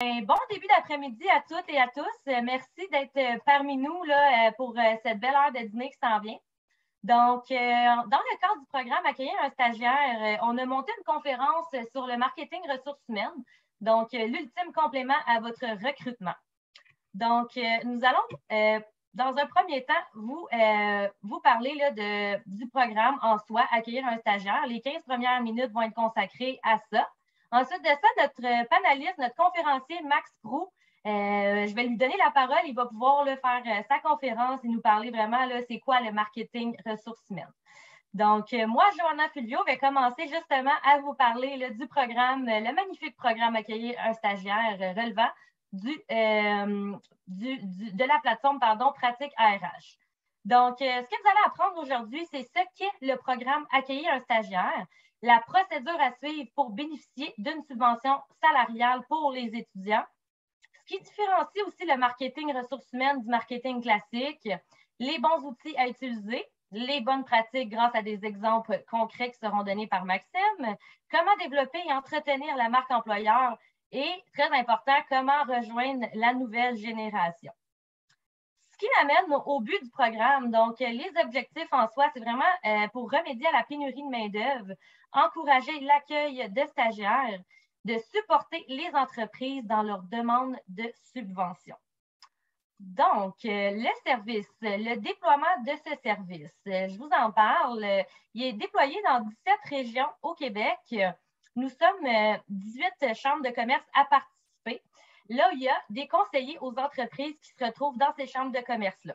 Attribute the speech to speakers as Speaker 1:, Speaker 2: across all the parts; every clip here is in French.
Speaker 1: Bon début d'après-midi à toutes et à tous. Merci d'être parmi nous là, pour cette belle heure de dîner qui s'en vient. Donc, dans le cadre du programme Accueillir un stagiaire, on a monté une conférence sur le marketing ressources humaines, donc l'ultime complément à votre recrutement. Donc, nous allons, dans un premier temps, vous parler là, du programme en soi, Accueillir un stagiaire. Les 15 premières minutes vont être consacrées à ça. Ensuite de ça, notre panéliste, notre conférencier Max Proux, je vais lui donner la parole. Il va pouvoir là, faire sa conférence et nous parler vraiment, là, c'est quoi le marketing ressources humaines. Donc, moi, Johanna Fulvio, vais commencer justement à vous parler là, du programme, le magnifique programme Accueillir un stagiaire relevant de la plateforme Pratique ARH. Donc, ce que vous allez apprendre aujourd'hui, c'est ce qu'est le programme Accueillir un stagiaire, la procédure à suivre pour bénéficier d'une subvention salariale pour les étudiants, ce qui différencie aussi le marketing ressources humaines du marketing classique, les bons outils à utiliser, les bonnes pratiques grâce à des exemples concrets qui seront donnés par Maxime, comment développer et entretenir la marque employeur et, très important, comment rejoindre la nouvelle génération. Ce qui m'amène au but du programme. Donc, les objectifs en soi, c'est vraiment pour remédier à la pénurie de main-d'œuvre, encourager l'accueil de stagiaires, de supporter les entreprises dans leur demande de subvention. Donc, le service, le déploiement de ce service, je vous en parle. Il est déployé dans 17 régions au Québec. Nous sommes 18 chambres de commerce à participer. Là, il y a des conseillers aux entreprises qui se retrouvent dans ces chambres de commerce-là.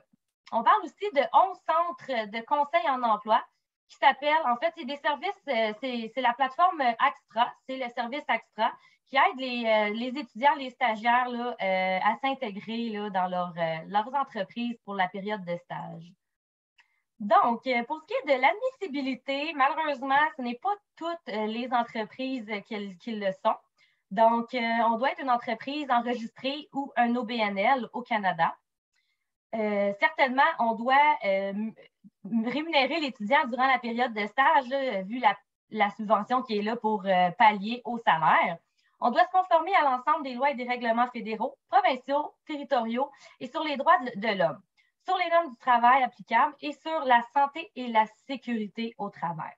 Speaker 1: On parle aussi de 11 centres de conseil en emploi qui s'appellent, en fait, c'est des services, c'est la plateforme Axtra, c'est le service Axtra qui aide les étudiants, les stagiaires là, à s'intégrer là, dans leurs entreprises pour la période de stage. Donc, pour ce qui est de l'admissibilité, malheureusement, ce n'est pas toutes les entreprises qui le sont. Donc, on doit être une entreprise enregistrée ou un OBNL au Canada. Certainement, on doit rémunérer l'étudiant durant la période de stage, là, vu la subvention qui est là pour pallier au salaire. On doit se conformer à l'ensemble des lois et des règlements fédéraux, provinciaux, territoriaux et sur les droits de l'homme, sur les normes du travail applicables et sur la santé et la sécurité au travail.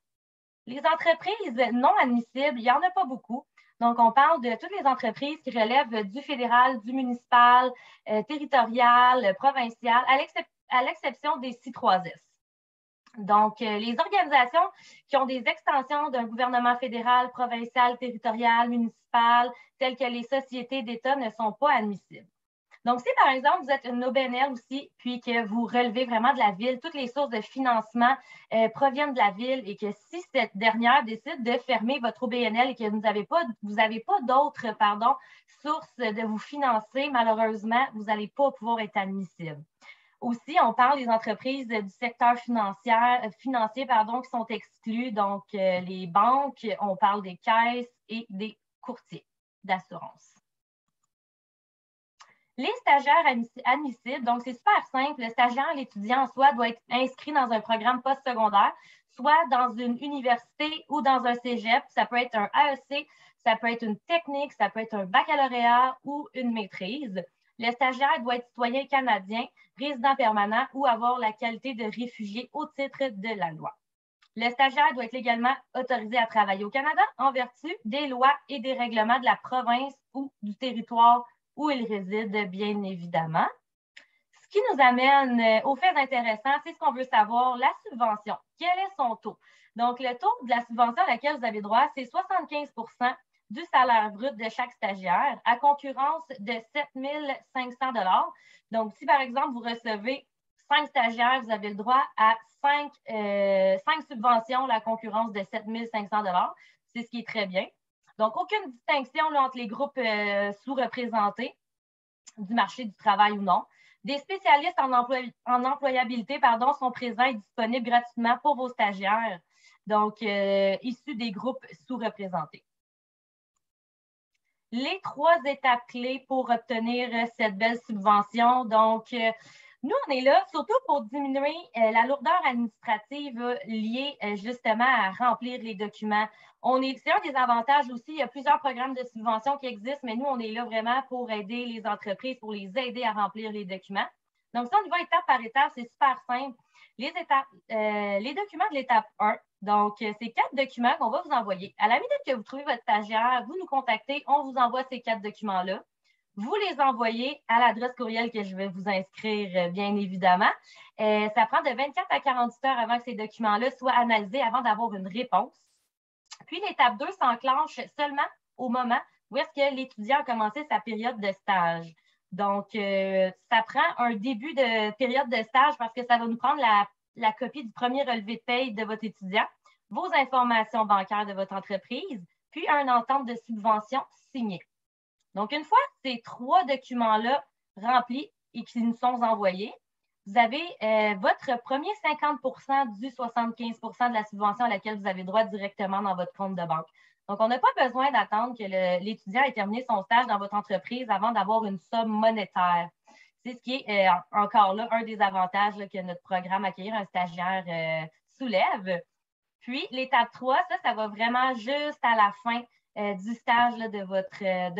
Speaker 1: Les entreprises non admissibles, il n'y en a pas beaucoup. Donc, on parle de toutes les entreprises qui relèvent du fédéral, du municipal, territorial, provincial, à l'exception des C3S. Donc, les organisations qui ont des extensions d'un gouvernement fédéral, provincial, territorial, municipal, telles que les sociétés d'État, ne sont pas admissibles. Donc, si par exemple, vous êtes une OBNL aussi, puis que vous relevez vraiment de la ville, toutes les sources de financement proviennent de la ville et que si cette dernière décide de fermer votre OBNL et que vous n'avez pas d'autres sources de vous financer, malheureusement, vous n'allez pas pouvoir être admissible. Aussi, on parle des entreprises du secteur financier qui sont exclues, donc les banques, on parle des caisses et des courtiers d'assurance. Les stagiaires admissibles, donc c'est super simple, le stagiaire, l'étudiant en soi doit être inscrit dans un programme postsecondaire, soit dans une université ou dans un cégep, ça peut être un AEC, ça peut être une technique, ça peut être un baccalauréat ou une maîtrise. Le stagiaire doit être citoyen canadien, résident permanent ou avoir la qualité de réfugié au titre de la loi. Le stagiaire doit être légalement autorisé à travailler au Canada en vertu des lois et des règlements de la province ou du territoire où il réside, bien évidemment. Ce qui nous amène aux faits intéressants, c'est ce qu'on veut savoir, la subvention. Quel est son taux? Donc, le taux de la subvention à laquelle vous avez droit, c'est 75 % du salaire brut de chaque stagiaire à concurrence de 7 500 $. Donc, si par exemple, vous recevez 5 stagiaires, vous avez le droit à 5 subventions, la concurrence de 7 500 $. C'est ce qui est très bien. Donc, aucune distinction là, entre les groupes sous-représentés du marché du travail ou non. Des spécialistes en employabilité sont présents et disponibles gratuitement pour vos stagiaires, donc issus des groupes sous-représentés. Les 3 étapes clés pour obtenir cette belle subvention. Donc, Nous, on est là surtout pour diminuer la lourdeur administrative liée justement à remplir les documents. C'est un des avantages aussi. Il y a plusieurs programmes de subvention qui existent, mais nous, on est là vraiment pour aider les entreprises, pour les aider à remplir les documents. Donc, ça, on y va étape par étape. C'est super simple. Les documents de l'étape 1. Donc, c'est 4 documents qu'on va vous envoyer. À la minute que vous trouvez votre stagiaire, vous nous contactez, on vous envoie ces 4 documents-là. Vous les envoyez à l'adresse courriel que je vais vous inscrire, bien évidemment. Ça prend de 24 à 48 heures avant que ces documents-là soient analysés, avant d'avoir une réponse. Puis, l'étape 2 s'enclenche seulement au moment où est-ce que l'étudiant a commencé sa période de stage. Donc, ça prend un début de période de stage parce que ça va nous prendre la copie du premier relevé de paye de votre étudiant, vos informations bancaires de votre entreprise, puis une entente de subvention signée. Donc, une fois ces 3 documents-là remplis et qui nous sont envoyés, vous avez votre premier 50 du 75 de la subvention à laquelle vous avez droit directement dans votre compte de banque. Donc, on n'a pas besoin d'attendre que l'étudiant ait terminé son stage dans votre entreprise avant d'avoir une somme monétaire. C'est ce qui est encore là un des avantages là, que notre programme Accueillir un stagiaire soulève. Puis, l'étape 3, ça va vraiment juste à la fin du stage là, de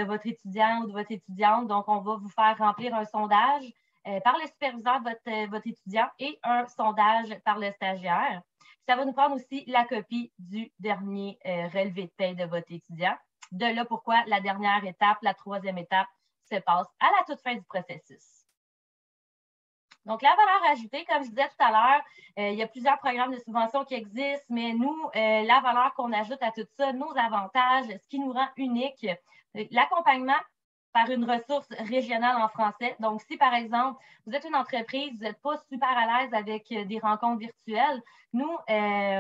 Speaker 1: votre étudiant ou de votre étudiante. Donc, on va vous faire remplir un sondage par le superviseur de votre étudiant et un sondage par le stagiaire. Ça va nous prendre aussi la copie du dernier relevé de paie de votre étudiant. De là, pourquoi la dernière étape, la 3e étape, se passe à la toute fin du processus. Donc, la valeur ajoutée, comme je disais tout à l'heure, il y a plusieurs programmes de subvention qui existent, mais nous, la valeur qu'on ajoute à tout ça, nos avantages, ce qui nous rend unique, l'accompagnement par une ressource régionale en français. Donc, si, par exemple, vous êtes une entreprise, vous n'êtes pas super à l'aise avec des rencontres virtuelles, nous,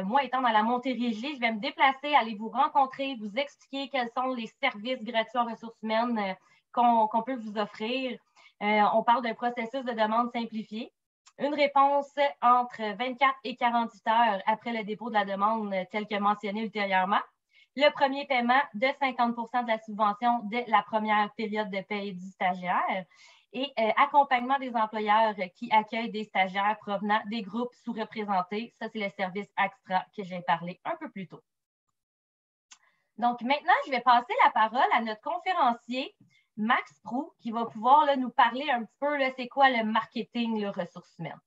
Speaker 1: moi, étant dans la Montérégie, je vais me déplacer, aller vous rencontrer, vous expliquer quels sont les services gratuits en ressources humaines qu'on peut vous offrir. On parle d'un processus de demande simplifié. Une réponse entre 24 et 48 heures après le dépôt de la demande, tel que mentionné ultérieurement. Le premier paiement de 50 de la subvention dès la première période de paie du stagiaire et accompagnement des employeurs qui accueillent des stagiaires provenant des groupes sous-représentés. Ça, c'est le service extra que j'ai parlé un peu plus tôt. Donc, maintenant, je vais passer la parole à notre conférencier, Max Proulx, qui va pouvoir là, nous parler un petit peu, c'est quoi le marketing, les ressources humaines.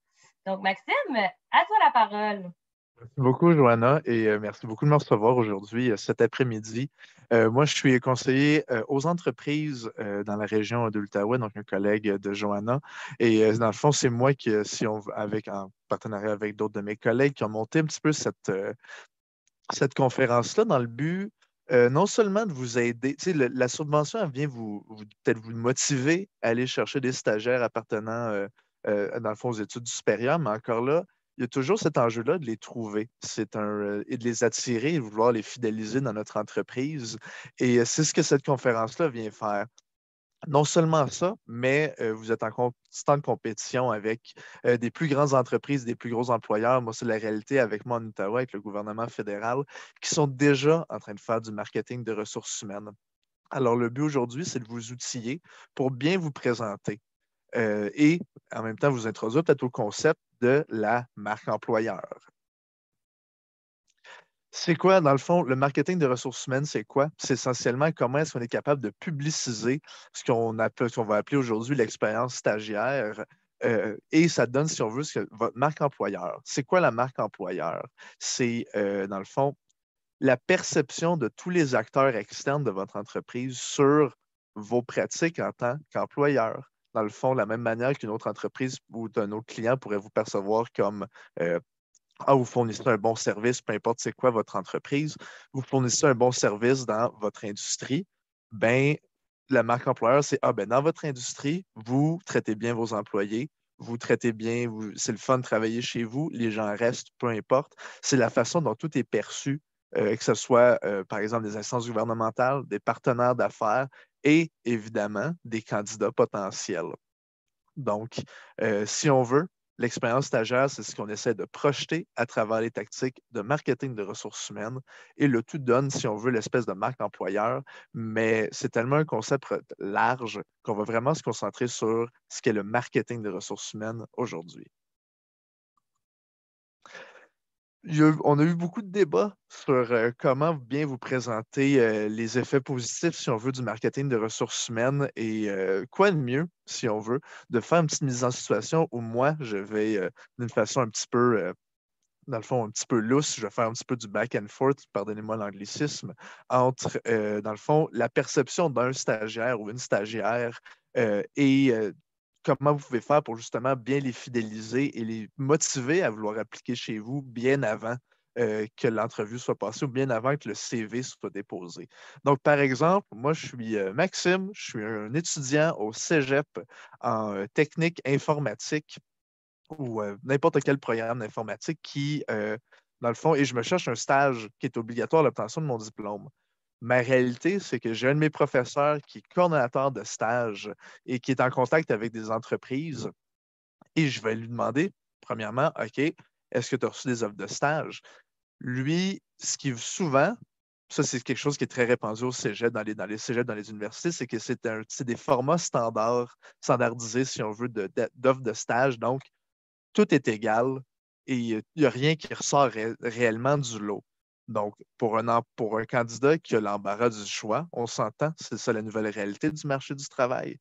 Speaker 1: Donc, Maxime, à toi la parole.
Speaker 2: Merci beaucoup, Joanna, et merci beaucoup de me recevoir aujourd'hui, cet après-midi. Moi, je suis conseiller aux entreprises dans la région de l'Outaouais, donc un collègue de Joanna. Et dans le fond, c'est moi qui, en partenariat avec d'autres de mes collègues, qui ont monté un petit peu cette conférence-là dans le but non seulement de vous aider, tu sais, la subvention, elle vient peut-être vous motiver à aller chercher des stagiaires appartenant, dans le fond, aux études supérieures, mais encore là, il y a toujours cet enjeu-là de les trouver. Et de les attirer et de vouloir les fidéliser dans notre entreprise. Et c'est ce que cette conférence-là vient faire. Non seulement ça, mais vous êtes en constante compétition avec des plus grandes entreprises, des plus gros employeurs. Moi, c'est la réalité avec moi en Ottawa, avec le gouvernement fédéral, qui sont déjà en train de faire du marketing de ressources humaines. Alors, le but aujourd'hui, c'est de vous outiller pour bien vous présenter et en même temps vous introduire peut-être au concept de la marque employeur. C'est quoi, dans le fond, le marketing de ressources humaines, c'est quoi? C'est essentiellement comment est-ce qu'on est capable de publiciser ce qu'on va appeler aujourd'hui l'expérience stagiaire. Et ça donne, si on veut, votre marque employeur. C'est quoi la marque employeur? C'est, dans le fond, la perception de tous les acteurs externes de votre entreprise sur vos pratiques en tant qu'employeur. Dans le fond, de la même manière qu'une autre entreprise ou d'un autre client pourrait vous percevoir comme vous fournissez un bon service, peu importe c'est quoi votre entreprise, vous fournissez un bon service dans votre industrie, ben, la marque employeur, c'est dans votre industrie, vous traitez bien vos employés, vous traitez bien, c'est le fun de travailler chez vous, les gens restent, peu importe. C'est la façon dont tout est perçu, que ce soit, par exemple, des instances gouvernementales, des partenaires d'affaires et évidemment des candidats potentiels. Donc, si on veut, L'expérience stagiaire, c'est ce qu'on essaie de projeter à travers les tactiques de marketing de ressources humaines et le tout donne, si on veut, l'espèce de marque employeur, mais c'est tellement un concept large qu'on va vraiment se concentrer sur ce qu'est le marketing de ressources humaines aujourd'hui. On a eu beaucoup de débats sur comment bien vous présenter les effets positifs, si on veut, du marketing de ressources humaines et quoi de mieux, si on veut, de faire une petite mise en situation où moi, je vais, d'une façon un petit peu, dans le fond, un petit peu lousse, je vais faire un petit peu du back and forth, pardonnez-moi l'anglicisme, entre, dans le fond, la perception d'un stagiaire ou une stagiaire et comment vous pouvez faire pour justement bien les fidéliser et les motiver à vouloir appliquer chez vous bien avant que l'entrevue soit passée ou bien avant que le CV soit déposé. Donc, par exemple, moi, je suis Maxime, je suis un étudiant au Cégep en technique informatique ou n'importe quel programme d'informatique qui, dans le fond, et je me cherche un stage qui est obligatoire à l'obtention de mon diplôme. Ma réalité, c'est que j'ai un de mes professeurs qui est coordonnateur de stage et qui est en contact avec des entreprises et je vais lui demander, premièrement, OK, est-ce que tu as reçu des offres de stage? Lui, ce qui souvent, ça c'est quelque chose qui est très répandu au cégep, dans les cégeps, dans les universités, c'est que c'est des formats standardisés, si on veut, d'offres de stage. Donc, tout est égal et il n'y a rien qui ressort réellement du lot. Donc, pour un candidat qui a l'embarras du choix, on s'entend, c'est ça la nouvelle réalité du marché du travail,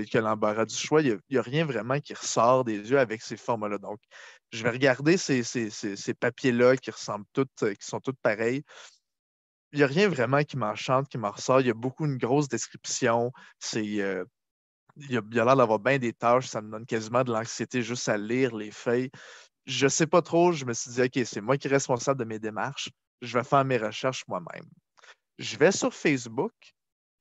Speaker 2: qui a l'embarras du choix, il n'y a rien vraiment qui ressort des yeux avec ces formats-là. Donc, je vais regarder ces papiers-là qui ressemblent toutes, qui sont toutes pareils. Il n'y a rien vraiment qui m'enchante, qui m'en ressort. Il y a beaucoup une grosse description. Il y a l'air d'avoir bien des tâches. Ça me donne quasiment de l'anxiété juste à lire les feuilles. Je ne sais pas trop. Je me suis dit, OK, c'est moi qui est responsable de mes démarches. Je vais faire mes recherches moi-même. Je vais sur Facebook,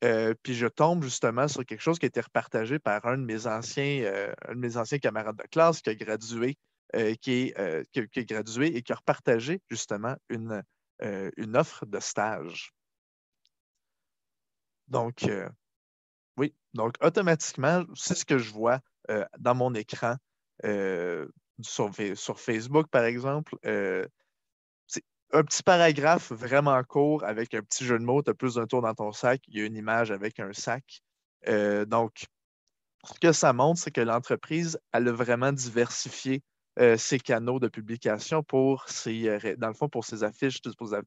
Speaker 2: puis je tombe justement sur quelque chose qui a été repartagé par un de mes anciens camarades de classe qui a gradué, qui a gradué et qui a repartagé justement une offre de stage. Donc, oui, donc automatiquement, c'est ce que je vois dans mon écran euh, sur Facebook, par exemple. C'est un petit paragraphe vraiment court avec un petit jeu de mots. Tu as plus d'un tour dans ton sac. Il y a une image avec un sac. Donc, ce que ça montre, c'est que l'entreprise, elle a vraiment diversifié ses canaux de publication dans le fond, pour ses affiches,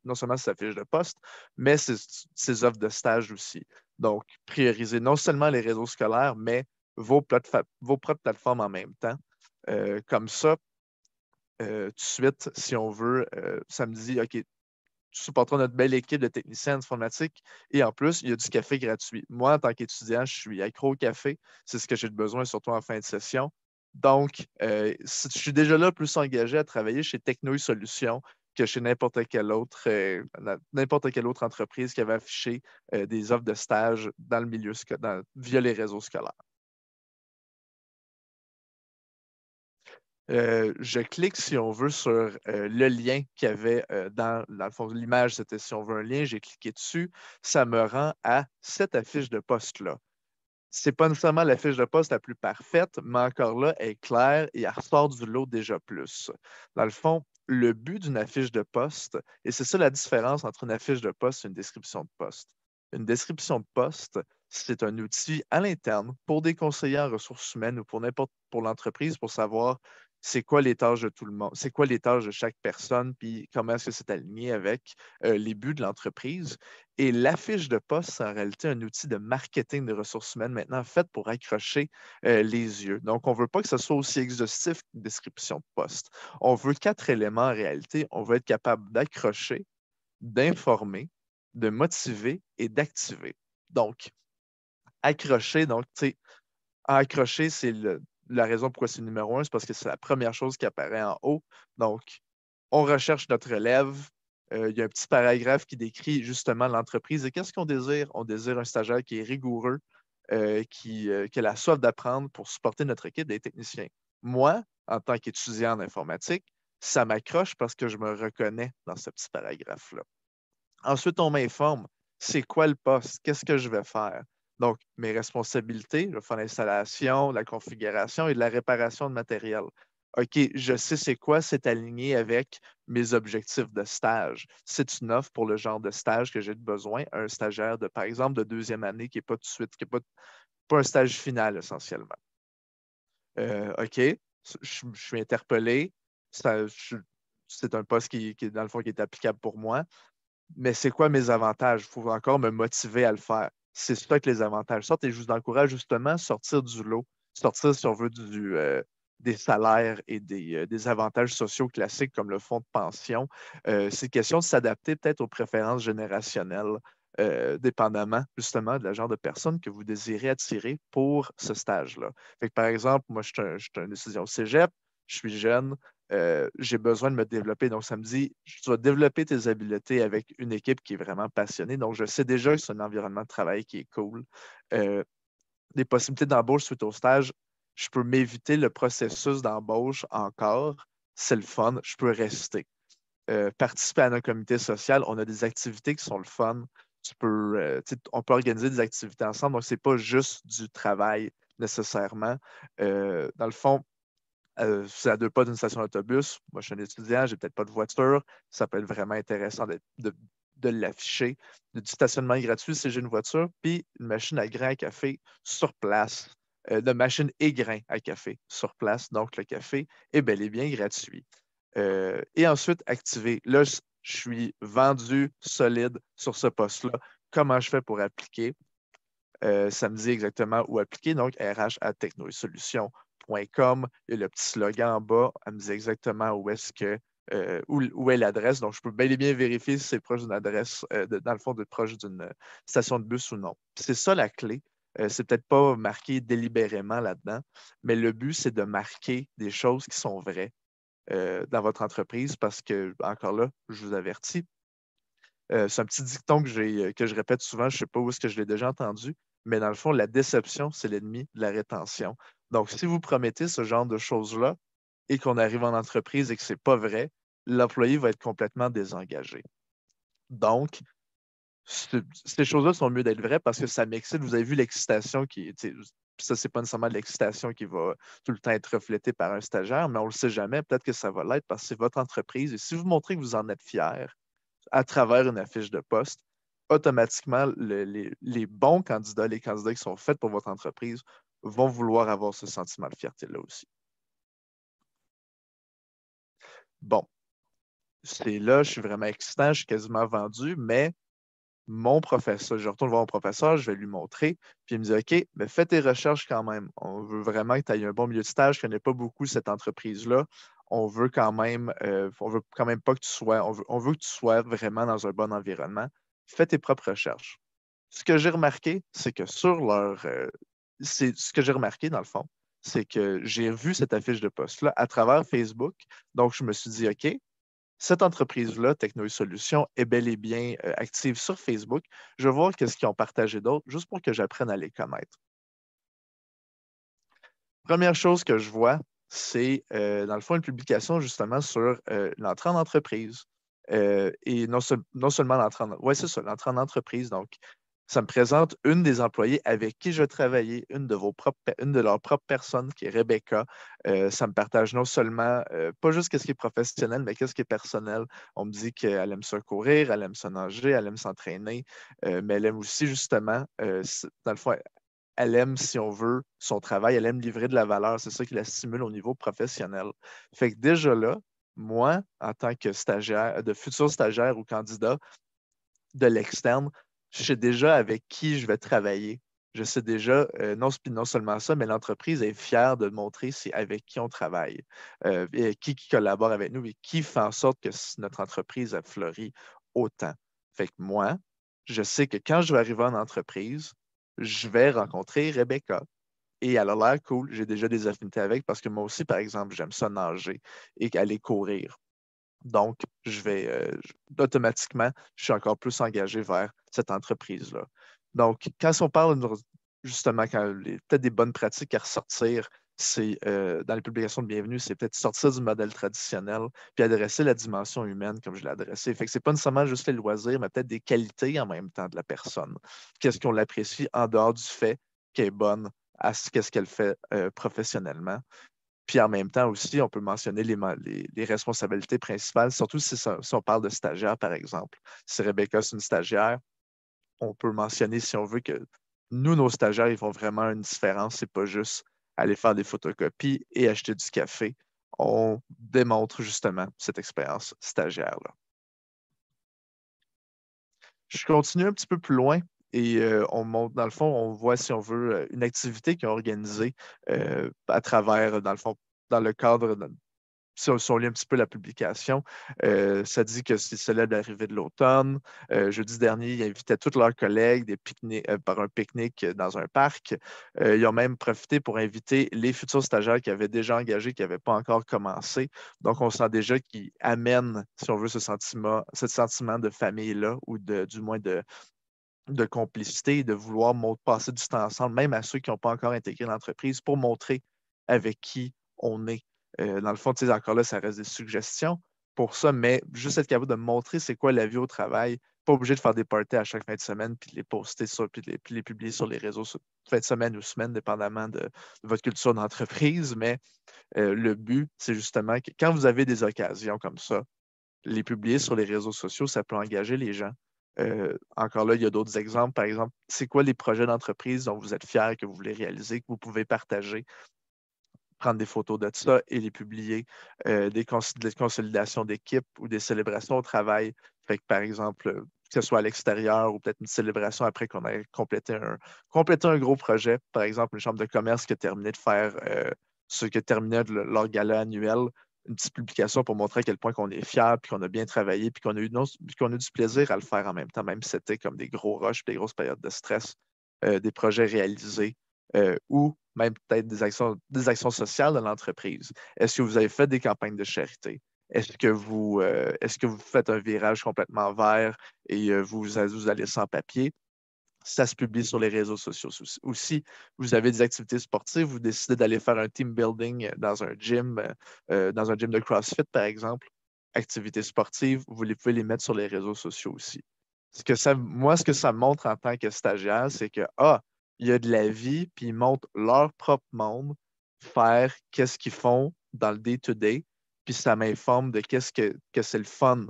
Speaker 2: non seulement ses affiches de poste, mais ses offres de stage aussi. Donc, prioriser non seulement les réseaux scolaires, mais vos propres plateformes en même temps. Comme ça, tout de suite, si on veut, ça me dit, OK, tu supporteras notre belle équipe de techniciens informatiques et en plus, il y a du café gratuit. Moi, en tant qu'étudiant, je suis accro au café. C'est ce que j'ai besoin, surtout en fin de session. Donc, je suis déjà là plus engagé à travailler chez Techno Solutions que chez n'importe quelle autre entreprise qui avait affiché des offres de stage dans le milieu via les réseaux scolaires. Je clique, si on veut, sur le lien qu'il y avait dans le fond de l'image. C'était, si on veut, un lien. J'ai cliqué dessus. Ça me rend à cette affiche de poste-là. C'est pas nécessairement la fiche de poste la plus parfaite, mais encore là, elle est claire et elle ressort du lot déjà plus. Dans le fond, le but d'une affiche de poste, et c'est ça la différence entre une affiche de poste et une description de poste. Une description de poste, c'est un outil à l'interne pour des conseillers en ressources humaines ou pour l'entreprise pour savoir c'est quoi les tâches de tout le monde, c'est quoi les tâches de chaque personne, puis comment est-ce que c'est aligné avec les buts de l'entreprise. Et l'affiche de poste, c'est en réalité un outil de marketing de ressources humaines maintenant fait pour accrocher les yeux. Donc, on ne veut pas que ce soit aussi exhaustif qu'une description de poste. On veut 4 éléments en réalité. On veut être capable d'accrocher, d'informer, de motiver et d'activer. Donc, accrocher, donc, tu sais, accrocher, c'est la raison pourquoi c'est le numéro un, c'est parce que c'est la première chose qui apparaît en haut. Donc, on recherche notre élève. Il y a un petit paragraphe qui décrit justement l'entreprise et qu'est-ce qu'on désire? On désire un stagiaire qui est rigoureux, qui a la soif d'apprendre pour supporter notre équipe des techniciens. Moi, en tant qu'étudiant en informatique, ça m'accroche parce que je me reconnais dans ce petit paragraphe-là. Ensuite, on m'informe, c'est quoi le poste? Qu'est-ce que je vais faire? Donc, mes responsabilités, je vais faire l'installation, la configuration et de la réparation de matériel. OK, je sais c'est quoi, c'est aligné avec mes objectifs de stage. C'est une offre pour le genre de stage que j'ai besoin, un stagiaire de, par exemple, de deuxième année qui n'est pas tout de suite, qui n'est pas un stage final essentiellement. OK, je suis interpellé. C'est un poste dans le fond, qui est applicable pour moi. Mais c'est quoi mes avantages? Il faut encore me motiver à le faire. C'est ça que les avantages sortent et je vous encourage justement à sortir du lot, sortir, si on veut, des salaires et des avantages sociaux classiques comme le fonds de pension. C'est une question de s'adapter peut-être aux préférences générationnelles, dépendamment justement de la genre de personne que vous désirez attirer pour ce stage-là. Fait que, par exemple, moi, je suis un étudiant au cégep, je suis jeune, j'ai besoin de me développer. Donc, ça me dit, tu vas développer tes habiletés avec une équipe qui est vraiment passionnée. Donc, je sais déjà que c'est un environnement de travail qui est cool. Euh, des possibilités d'embauche suite au stage, je peux m'éviter le processus d'embauche encore. C'est le fun, je peux rester. Participer à un comité social, on a des activités qui sont le fun. On peut organiser des activités ensemble. Donc, ce n'est pas juste du travail nécessairement. Dans le fond, c'est à 2 pas d'une station d'autobus. Moi, je suis un étudiant, j'ai peut-être pas de voiture. Ça peut être vraiment intéressant de l'afficher. Du stationnement gratuit si j'ai une voiture, puis une machine à grains à café sur place. De machine et grains à café sur place. Donc, le café est bel et bien gratuit. Et ensuite, activer. Là, je suis vendu solide sur ce poste-là. Comment je fais pour appliquer? Ça me dit exactement où appliquer, donc rh@technosolutions.com. Il y a le petit slogan en bas, elle me dit exactement où est l'adresse. Donc, je peux bel et bien vérifier si c'est proche d'une adresse, dans le fond, proche d'une station de bus ou non. C'est ça la clé. C'est peut-être pas marqué délibérément là-dedans, mais le but, c'est de marquer des choses qui sont vraies dans votre entreprise parce que, encore là, je vous avertis, c'est un petit dicton que je répète souvent, je ne sais pas où est-ce que je l'ai déjà entendu, mais dans le fond, la déception, c'est l'ennemi de la rétention. Donc, si vous promettez ce genre de choses-là et qu'on arrive en entreprise et que ce n'est pas vrai, l'employé va être complètement désengagé. Donc, ces choses-là sont mieux d'être vraies parce que ça m'excite. Vous avez vu l'excitation ça, c'est pas nécessairement de l'excitation qui va tout le temps être reflétée par un stagiaire, mais on ne le sait jamais. Peut-être que ça va l'être parce que c'est votre entreprise. Et si vous montrez que vous en êtes fier, à travers une affiche de poste, automatiquement, les bons candidats, les candidats qui sont faits pour votre entreprise, vont vouloir avoir ce sentiment de fierté-là aussi. Bon, c'est là, je suis vraiment excitant, je suis quasiment vendu, mais mon professeur, je retourne voir mon professeur, je vais lui montrer, puis il me dit, OK, mais fais tes recherches quand même. On veut vraiment que tu aies un bon milieu de stage, je ne connais pas beaucoup cette entreprise-là. On veut quand même pas que tu sois, on veut que tu sois vraiment dans un bon environnement. Fais tes propres recherches. Ce que j'ai remarqué, c'est que c'est ce que j'ai remarqué dans le fond, c'est que j'ai vu cette affiche de poste-là à travers Facebook. Donc, je me suis dit, OK, cette entreprise-là, Techno Solutions, est bel et bien active sur Facebook. Je vais voir qu'est-ce qu'ils ont partagé d'autres, juste pour que j'apprenne à les connaître. Première chose que je vois, c'est dans le fond une publication justement sur l'entrée en entreprise. Et non seulement ouais, c'est ça, l'entrée en entreprise. Donc, ça me présente une des employées avec qui je travaillais, une de leurs propres personnes, qui est Rebecca. Ça me partage non seulement, pas juste qu'est-ce qui est professionnel, mais qu'est-ce qui est personnel. On me dit qu'elle aime se courir, elle aime se nager, elle aime s'entraîner, mais elle aime aussi justement, dans le fond, elle aime, si on veut, son travail, elle aime livrer de la valeur. C'est ça qui la stimule au niveau professionnel. Fait que déjà là, moi, en tant que stagiaire, de futur stagiaire ou candidat de l'externe, je sais déjà avec qui je vais travailler. Je sais déjà, non seulement ça, mais l'entreprise est fière de montrer c'est avec qui on travaille, et qui collabore avec nous et qui fait en sorte que notre entreprise a fleuri autant. Fait que moi, je sais que quand je vais arriver en entreprise, je vais rencontrer Rebecca. Et elle a l'air cool. J'ai déjà des affinités avec parce que moi aussi, par exemple, j'aime ça nager et aller courir. Donc, automatiquement, je suis encore plus engagé vers cette entreprise-là. Donc, quand on parle justement, peut-être des bonnes pratiques à ressortir, c'est dans les publications de bienvenue, c'est peut-être sortir du modèle traditionnel puis adresser la dimension humaine comme je l'ai adressé. Fait que c'est pas nécessairement juste les loisirs, mais peut-être des qualités en même temps de la personne. Qu'est-ce qu'on l'apprécie en dehors du fait qu'elle est bonne à qu'est-ce qu'elle fait professionnellement. Puis en même temps aussi, on peut mentionner les responsabilités principales, surtout si on parle de stagiaire, par exemple. Si Rebecca, c'est une stagiaire, on peut mentionner, si on veut, que nous, nos stagiaires, ils font vraiment une différence. C'est pas juste aller faire des photocopies et acheter du café. On démontre justement cette expérience stagiaire-là. Je continue un petit peu plus loin et on monte, dans le fond, on voit, si on veut, une activité qu'ils ont organisée à travers, dans le fond, dans le cadre, si on lit un petit peu la publication, ça dit que c'est cela l'arrivée de l'automne. Jeudi dernier, ils invitaient tous leurs collègues par un pique-nique dans un parc. Ils ont même profité pour inviter les futurs stagiaires qui avaient déjà engagé, qui n'avaient pas encore commencé. Donc, on sent déjà qu'ils amènent, si on veut, ce sentiment de famille-là, ou du moins de complicité, de vouloir passer du temps ensemble, même à ceux qui n'ont pas encore intégré l'entreprise, pour montrer avec qui on est. Dans le fond, tu sais, encore là, ça reste des suggestions pour ça, mais juste être capable de montrer c'est quoi la vie au travail, pas obligé de faire des parties à chaque fin de semaine, puis de les poster puis les publier sur les réseaux fin de semaine ou semaine, dépendamment de votre culture d'entreprise. Mais le but, c'est justement que quand vous avez des occasions comme ça, les publier sur les réseaux sociaux, ça peut engager les gens. Encore là, il y a d'autres exemples. Par exemple, c'est quoi les projets d'entreprise dont vous êtes fiers, que vous voulez réaliser, que vous pouvez partager, prendre des photos de ça et les publier, des consolidations d'équipe ou des célébrations au travail. Fait que, par exemple, que ce soit à l'extérieur ou peut-être une célébration après qu'on ait complété un gros projet. Par exemple, une chambre de commerce qui a terminé de faire ce que terminait leur gala annuel, une petite publication pour montrer à quel point qu'on est fier, puis qu'on a bien travaillé, puis qu'on a eu du plaisir à le faire en même temps, même si c'était comme des gros rushs, des grosses périodes de stress, des projets réalisés, ou même peut-être des actions sociales de l'entreprise. Est-ce que vous avez fait des campagnes de charité? Est-ce que vous faites un virage complètement vert et vous allez sans papier? Ça se publie sur les réseaux sociaux aussi. Vous avez des activités sportives, vous décidez d'aller faire un team building dans un gym de CrossFit, par exemple. Activités sportives, vous pouvez les mettre sur les réseaux sociaux aussi. Moi, ce que ça me montre en tant que stagiaire, c'est que, il y a de la vie, puis ils montrent leur propre monde, faire qu'est-ce qu'ils font dans le day-to-day, puis ça m'informe de que c'est le fun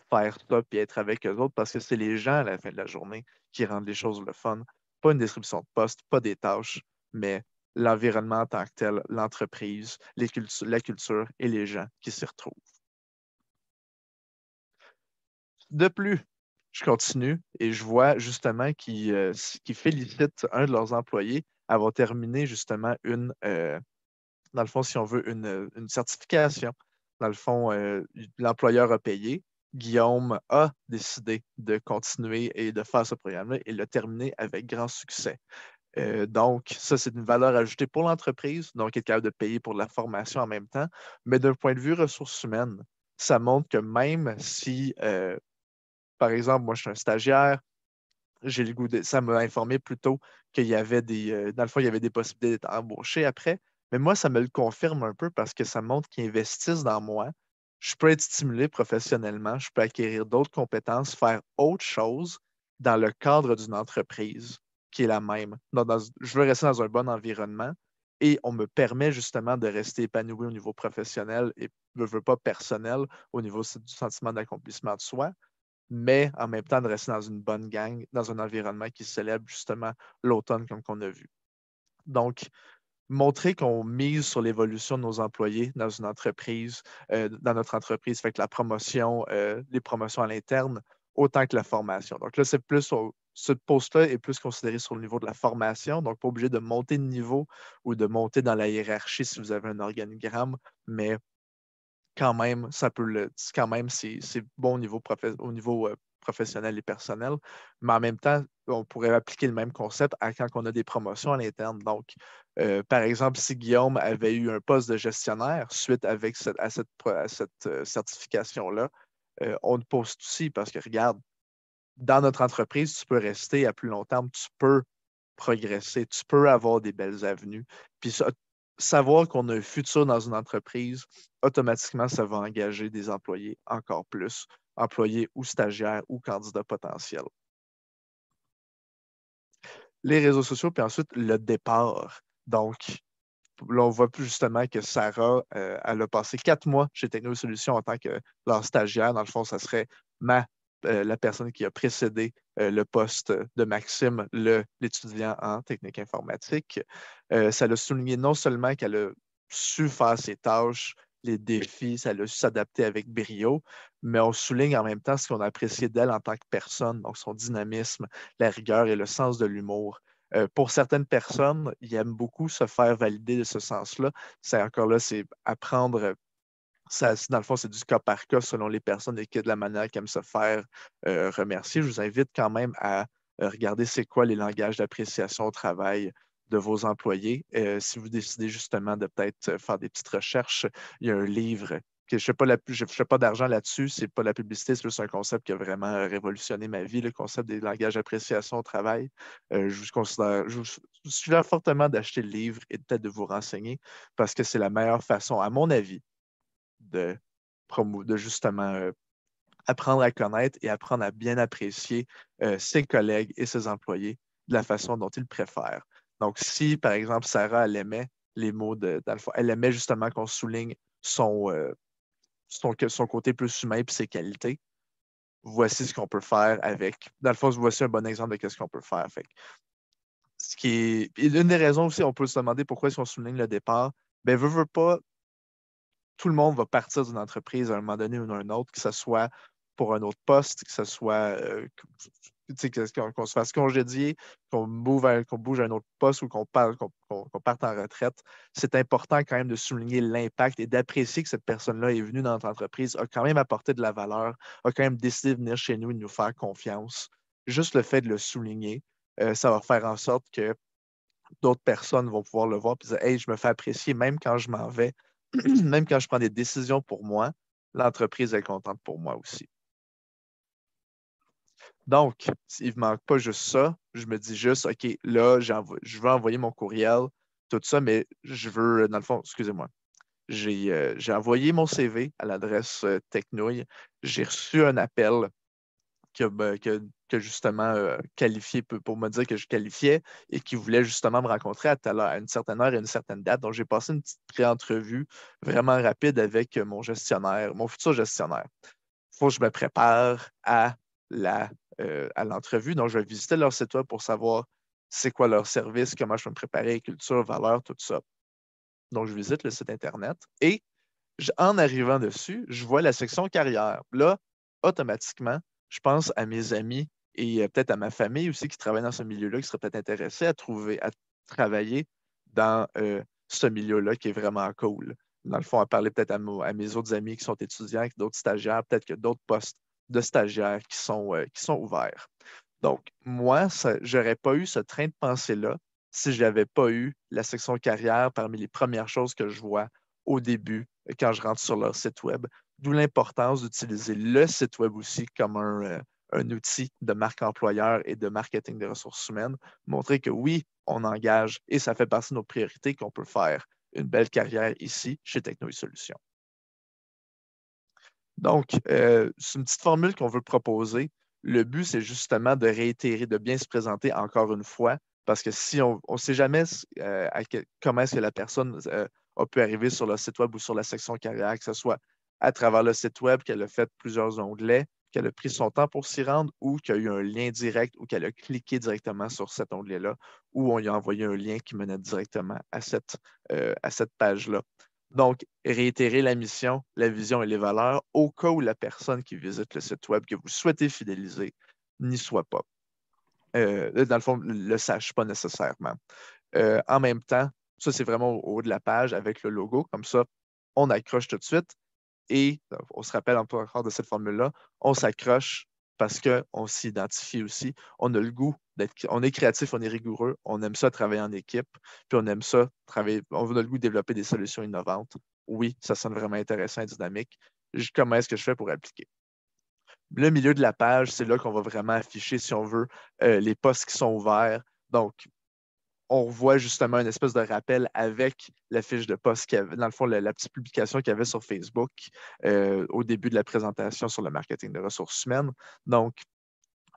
Speaker 2: faire ça, puis être avec eux autres, parce que c'est les gens à la fin de la journée qui rendent les choses le fun. Pas une description de poste, pas des tâches, mais l'environnement en tant que tel, l'entreprise, la culture et les gens qui s'y retrouvent. De plus, je continue et je vois justement qu'ils félicitent un de leurs employés à avoir terminé justement dans le fond, si on veut, une certification. Dans le fond, l'employeur a payé. Guillaume a décidé de continuer et de faire ce programme-là et l'a terminé avec grand succès. Donc, ça, c'est une valeur ajoutée pour l'entreprise, donc être capable de payer pour la formation en même temps. Mais d'un point de vue ressources humaines, ça montre que même si, par exemple, moi, je suis un stagiaire, j'ai le goût ça m'a informé plutôt qu'il y avait dans le fond, il y avait des possibilités d'être embauché après. Mais moi, ça me le confirme un peu parce que ça montre qu'ils investissent dans moi. Je peux être stimulé professionnellement, je peux acquérir d'autres compétences, faire autre chose dans le cadre d'une entreprise qui est la même. Je veux rester dans un bon environnement et on me permet justement de rester épanoui au niveau professionnel et ne veux pas personnel au niveau du sentiment d'accomplissement de soi, mais en même temps de rester dans une bonne gang, dans un environnement qui célèbre justement l'automne comme qu'on a vu. Donc, montrer qu'on mise sur l'évolution de nos employés dans une entreprise, dans notre entreprise, fait que la promotion, les promotions à l'interne, autant que la formation. Donc là, ce poste-là est plus considéré sur le niveau de la formation, donc pas obligé de monter de niveau ou de monter dans la hiérarchie si vous avez un organigramme, mais quand même, c'est bon au niveau professionnel et personnel. Mais en même temps, on pourrait appliquer le même concept à quand on a des promotions à l'interne. Donc, par exemple, si Guillaume avait eu un poste de gestionnaire suite à cette certification-là, on le poste aussi parce que, regarde, dans notre entreprise, tu peux rester à plus long terme, tu peux progresser, tu peux avoir des belles avenues. Puis savoir qu'on a un futur dans une entreprise, automatiquement, ça va engager des employés encore plus, employés ou stagiaires ou candidats potentiels. Les réseaux sociaux, puis ensuite le départ. Donc, là, on voit plus justement que Sarah, elle a passé 4 mois chez Techno Solutions en tant que leur stagiaire. Dans le fond, ça serait la personne qui a précédé le poste de Maxime, l'étudiant en technique informatique. Ça l'a souligné non seulement qu'elle a su faire ses tâches, les défis, ça l'a su s'adapter avec brio, mais on souligne en même temps ce qu'on a apprécié d'elle en tant que personne, donc son dynamisme, la rigueur et le sens de l'humour. Pour certaines personnes, ils aiment beaucoup se faire valider de ce sens-là. C'est encore là, c'est apprendre. Ça, dans le fond, c'est du cas par cas selon les personnes et de la manière qu'elles aiment se faire remercier. Je vous invite quand même à regarder c'est quoi les langages d'appréciation au travail de vos employés. Si vous décidez justement de peut-être faire des petites recherches, il y a un livre que je ne fais pas d'argent là-dessus, c'est pas la publicité, c'est juste un concept qui a vraiment révolutionné ma vie, le concept des langages d'appréciation au travail. Je vous suggère fortement d'acheter le livre et peut-être de vous renseigner parce que c'est la meilleure façon, à mon avis, de, de justement apprendre à connaître et apprendre à bien apprécier ses collègues et ses employés de la façon dont ils préfèrent. Donc, si, par exemple, Sarah, elle aimait les mots dans le fond, elle aimait justement qu'on souligne son côté plus humain et ses qualités, voici ce qu'on peut faire avec. Dans le fond, voici un bon exemple de ce qu'on peut faire. Fait, ce qui est une des raisons aussi, on peut se demander pourquoi est-ce qu'on souligne le départ. Ben, veut pas, tout le monde va partir d'une entreprise à un moment donné ou à un autre, que ce soit pour un autre poste, que ce soit qu'on se fasse congédier, qu'on bouge à un autre poste ou qu'on parte en retraite. C'est important quand même de souligner l'impact et d'apprécier que cette personne-là est venue dans notre entreprise, a quand même apporté de la valeur, a quand même décidé de venir chez nous et de nous faire confiance. Juste le fait de le souligner, ça va faire en sorte que d'autres personnes vont pouvoir le voir et dire hey, je me fais apprécier même quand je m'en vais, même quand je prends des décisions pour moi, l'entreprise est contente pour moi aussi. Donc, il ne me manque pas juste ça. Je me dis juste, OK, là, je veux envoyer mon courriel, tout ça, mais je veux, dans le fond, excusez-moi, j'ai envoyé mon CV à l'adresse Technouille. J'ai reçu un appel que justement qualifié pour me dire que je qualifiais et qui voulait justement me rencontrer à une certaine heure et une certaine date. Donc, j'ai passé une petite pré-entrevue vraiment rapide avec mon gestionnaire, mon futur gestionnaire. Il faut que je me prépare à l'entrevue. Donc, je vais visiter leur site web pour savoir c'est quoi leur service, comment je peux me préparer, culture, valeur, tout ça. Donc, je visite le site Internet et en arrivant dessus, je vois la section carrière. Là, automatiquement, je pense à mes amis et peut-être à ma famille aussi qui travaille dans ce milieu-là, qui seraient peut-être intéressés à travailler dans ce milieu-là qui est vraiment cool. Dans le fond, à parler peut-être à mes autres amis qui sont étudiants, d'autres stagiaires, peut-être que d'autres postes de stagiaires qui sont ouverts. Donc, moi, je n'aurais pas eu ce train de pensée-là si je n'avais pas eu la section carrière parmi les premières choses que je vois au début quand je rentre sur leur site web. D'où l'importance d'utiliser le site web aussi comme un outil de marque employeur et de marketing des ressources humaines. Montrer que oui, on engage et ça fait partie de nos priorités qu'on peut faire une belle carrière ici chez Techno Solutions. Donc, c'est une petite formule qu'on veut proposer. Le but, c'est justement de réitérer, de bien se présenter encore une fois, parce que si on ne sait jamais comment est-ce que la personne a pu arriver sur le site web ou sur la section carrière, que ce soit à travers le site web, qu'elle a fait plusieurs onglets, qu'elle a pris son temps pour s'y rendre ou qu'il y a eu un lien direct ou qu'elle a cliqué directement sur cet onglet-là ou on lui a envoyé un lien qui menait directement à cette page-là. Donc, réitérer la mission, la vision et les valeurs au cas où la personne qui visite le site web que vous souhaitez fidéliser n'y soit pas. Dans le fond, ne le sache pas nécessairement. En même temps, ça, c'est vraiment au haut de la page avec le logo. Comme ça, on accroche tout de suite et on se rappelle encore de cette formule-là, on s'accroche parce qu'on s'identifie aussi. On a le goût on est créatif, on est rigoureux, on aime ça travailler en équipe, puis on aime ça travailler, on a le goût de développer des solutions innovantes. Oui, ça sonne vraiment intéressant et dynamique. Comment est-ce que je fais pour appliquer? Le milieu de la page, c'est là qu'on va vraiment afficher, si on veut, les postes qui sont ouverts. Donc, on voit justement une espèce de rappel avec la fiche de poste qu'il y avait, dans le fond, la petite publication qu'il y avait sur Facebook au début de la présentation sur le marketing de ressources humaines. Donc,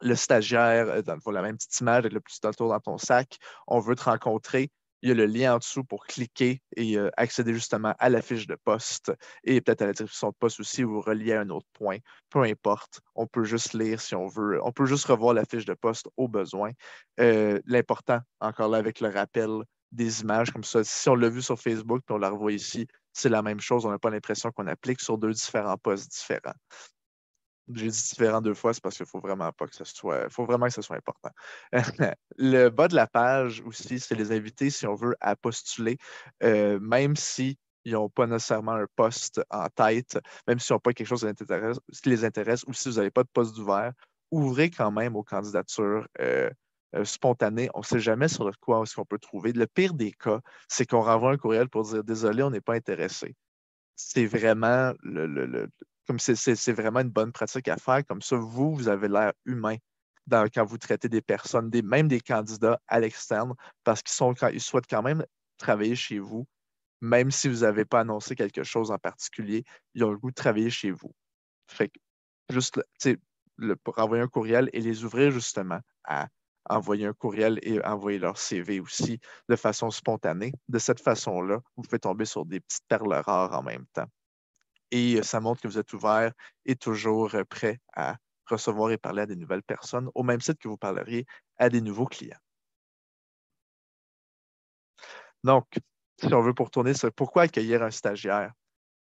Speaker 2: le stagiaire, dans le fond, la même petite image avec le petit tour dans ton sac, on veut te rencontrer. il y a le lien en dessous pour cliquer et accéder justement à la fiche de poste et peut-être à la description de poste aussi ou relier à un autre point. Peu importe, on peut juste lire si on veut. On peut juste revoir la fiche de poste au besoin. L'important, encore là, avec le rappel des images comme ça, si on l'a vu sur Facebook puis on la revoit ici, c'est la même chose. On n'a pas l'impression qu'on applique sur deux différents postes différents. J'ai dit différent deux fois, c'est parce qu'il faut vraiment pas que ce soit. Il faut vraiment que ce soit important. Le bas de la page aussi, c'est les invités, si on veut, à postuler, même si ils n'ont pas nécessairement un poste en tête, même s'ils n'ont pas quelque chose qui les intéresse ou si vous n'avez pas de poste ouvert, ouvrez quand même aux candidatures spontanées. On ne sait jamais sur le quoi est-ce qu'on peut trouver. Le pire des cas, c'est qu'on renvoie un courriel pour dire désolé, on n'est pas intéressé. C'est vraiment comme c'est vraiment une bonne pratique à faire. Comme ça, vous avez l'air humain quand vous traitez des personnes, même des candidats à l'externe, parce ils souhaitent quand même travailler chez vous, même si vous n'avez pas annoncé quelque chose en particulier, ils ont le goût de travailler chez vous. Fait que juste pour envoyer un courriel et les ouvrir justement à envoyer un courriel et envoyer leur CV aussi de façon spontanée. De cette façon-là, vous pouvez tomber sur des petites perles rares en même temps. Et ça montre que vous êtes ouvert et toujours prêt à recevoir et parler à des nouvelles personnes, au même titre que vous parleriez à des nouveaux clients. Donc, si on veut pourtourner ça, pourquoi accueillir un stagiaire?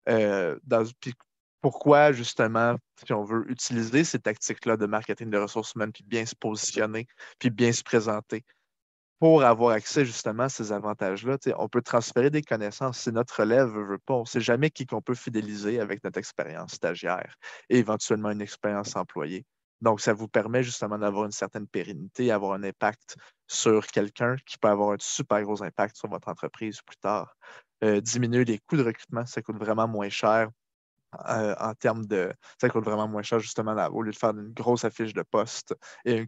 Speaker 2: Puis pourquoi, justement, si on veut utiliser ces tactiques-là de marketing de ressources humaines, puis bien se positionner, puis bien se présenter? Pour avoir accès justement à ces avantages-là, on peut transférer des connaissances. Si notre relève veut pas, on ne sait jamais qui qu'on peut fidéliser avec notre expérience stagiaire et éventuellement une expérience employée. Donc, ça vous permet justement d'avoir une certaine pérennité, avoir un impact sur quelqu'un qui peut avoir un super gros impact sur votre entreprise plus tard. Diminuer les coûts de recrutement, ça coûte vraiment moins cher en termes de. Ça coûte vraiment moins cher, justement, au lieu de faire une grosse affiche de poste et un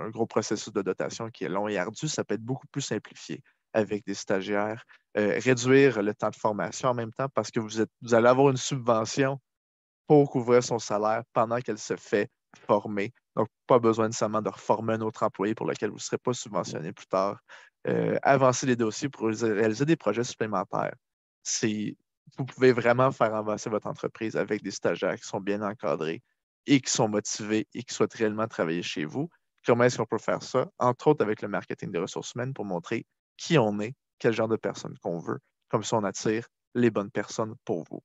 Speaker 2: gros processus de dotation qui est long et ardu, ça peut être beaucoup plus simplifié avec des stagiaires. Réduire le temps de formation en même temps parce que vous allez avoir une subvention pour couvrir son salaire pendant qu'elle se fait former. Donc, pas besoin nécessairement de reformer un autre employé pour lequel vous ne serez pas subventionné plus tard. Avancer les dossiers pour réaliser des projets supplémentaires. Vous pouvez vraiment faire avancer votre entreprise avec des stagiaires qui sont bien encadrés et qui sont motivés et qui souhaitent réellement travailler chez vous. Comment est-ce qu'on peut faire ça? Entre autres avec le marketing des ressources humaines pour montrer qui on est, quel genre de personnes qu'on veut. Comme ça, on attire les bonnes personnes pour vous.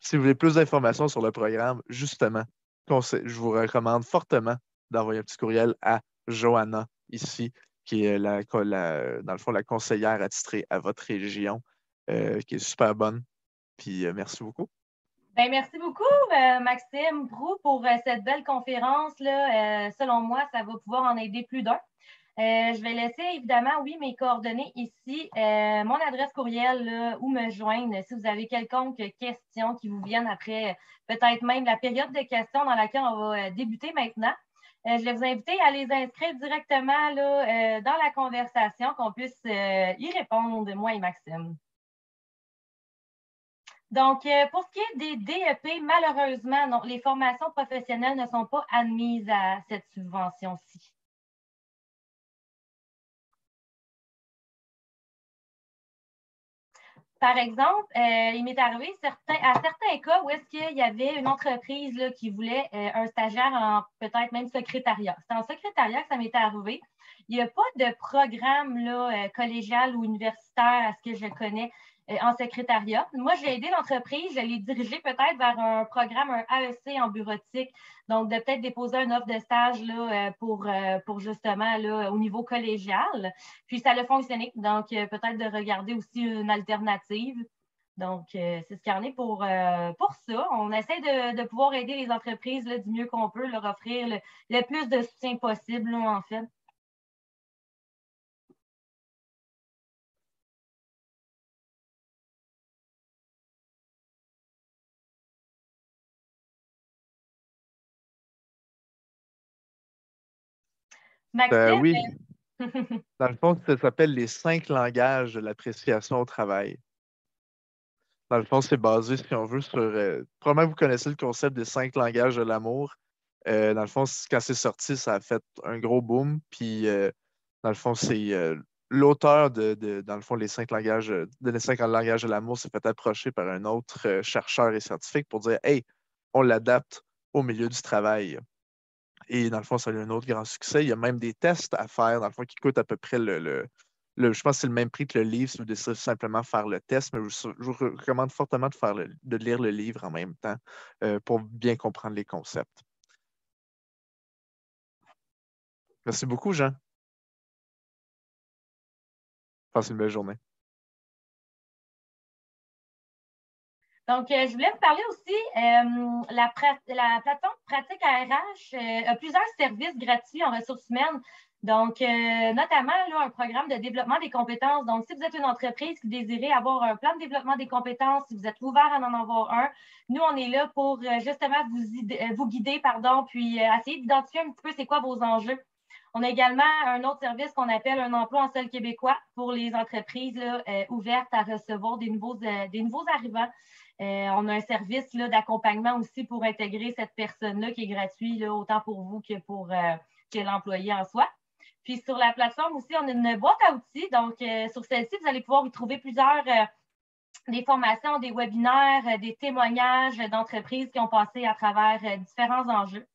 Speaker 2: Si vous voulez plus d'informations sur le programme, justement, je vous recommande fortement d'envoyer un petit courriel à Johanna, ici, qui est dans le fond la conseillère attitrée à votre région, qui est super bonne. Puis merci beaucoup.
Speaker 1: Ben, merci beaucoup, Maxime Brou, pour cette belle conférence-là. Selon moi, ça va pouvoir en aider plus d'un. Je vais laisser évidemment, oui, mes coordonnées ici, mon adresse courriel là, où me joindre si vous avez quelconque question qui vous viennent après peut-être même la période de questions dans laquelle on va débuter maintenant. Je vais vous inviter à les inscrire directement là, dans la conversation, qu'on puisse y répondre, moi et Maxime. Donc, pour ce qui est des DEP, malheureusement, non, les formations professionnelles ne sont pas admises à cette subvention-ci. Par exemple, il m'est arrivé à certains cas où est-ce qu'il y avait une entreprise là, qui voulait un stagiaire en peut-être même secrétariat. C'est en secrétariat que ça m'est arrivé. Il n'y a pas de programme là, collégial ou universitaire à ce que je connais en secrétariat. Moi, j'ai aidé l'entreprise, je l'ai dirigée peut-être vers un programme, un AEC en bureautique, donc de peut-être déposer une offre de stage là, pour justement là, au niveau collégial. Puis ça a fonctionné, donc peut-être de regarder aussi une alternative. Donc, c'est ce qu'il y en est pour ça. On essaie de pouvoir aider les entreprises là, du mieux qu'on peut, leur offrir le plus de soutien possible, là, en fait. Maxime,
Speaker 2: Oui, dans le fond, ça s'appelle les 5 langages de l'appréciation au travail. Dans le fond, c'est basé, si on veut, sur. Probablement, vous connaissez le concept des 5 langages de l'amour. Dans le fond, quand c'est sorti, ça a fait un gros boom. Puis Dans le fond, c'est l'auteur dans le fond, les 5 langages, les 5 langages de l'amour s'est fait approcher par un autre chercheur et scientifique pour dire, hey, on l'adapte au milieu du travail. Et dans le fond, ça a eu un autre grand succès. Il y a même des tests à faire, dans le fond, qui coûtent à peu près je pense que c'est le même prix que le livre si vous décidez simplement faire le test, mais je vous recommande fortement de lire le livre en même temps pour bien comprendre les concepts. Merci beaucoup, Jean. Passe une belle journée.
Speaker 1: Donc, je voulais vous parler aussi, la plateforme Pratique ARH a plusieurs services gratuits en ressources humaines. Donc, notamment là, un programme de développement des compétences. Donc, si vous êtes une entreprise qui désire avoir un plan de développement des compétences, si vous êtes ouvert à en avoir un, nous, on est là pour justement vous guider, puis essayer d'identifier un petit peu c'est quoi vos enjeux. On a également un autre service qu'on appelle un emploi en sol québécois pour les entreprises là, ouvertes à recevoir des nouveaux arrivants. On a un service d'accompagnement aussi pour intégrer cette personne-là qui est gratuit, là, autant pour vous que pour que l'employé en soi. Puis sur la plateforme aussi, on a une boîte à outils. Donc, sur celle-ci, vous allez pouvoir y trouver plusieurs des formations, des webinaires, des témoignages d'entreprises qui ont passé à travers différents enjeux.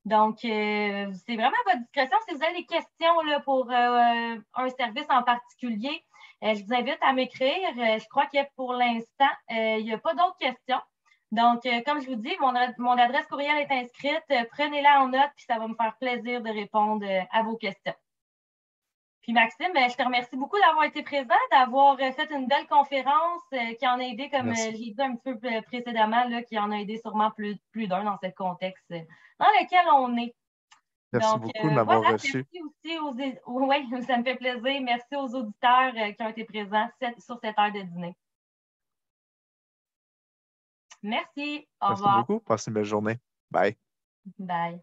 Speaker 1: Donc, c'est vraiment à votre discrétion. Si vous avez des questions là, pour un service en particulier, je vous invite à m'écrire. Je crois que pour l'instant, il n'y a pas d'autres questions. Donc, comme je vous dis, mon adresse courriel est inscrite. Prenez-la en note, puis ça va me faire plaisir de répondre à vos questions. Puis Maxime, je te remercie beaucoup d'avoir été présent, d'avoir fait une belle conférence qui en a aidé, comme j'ai dit un petit peu précédemment, là, qui en a aidé sûrement plus d'un dans ce contexte dans lequel on est.
Speaker 2: Merci beaucoup de m'avoir reçu.
Speaker 1: Merci aussi oui, ça me fait plaisir. Merci aux auditeurs qui ont été présents sur cette heure de dîner. Merci. Au revoir.
Speaker 2: Merci beaucoup. Passez une belle journée. Bye.
Speaker 1: Bye.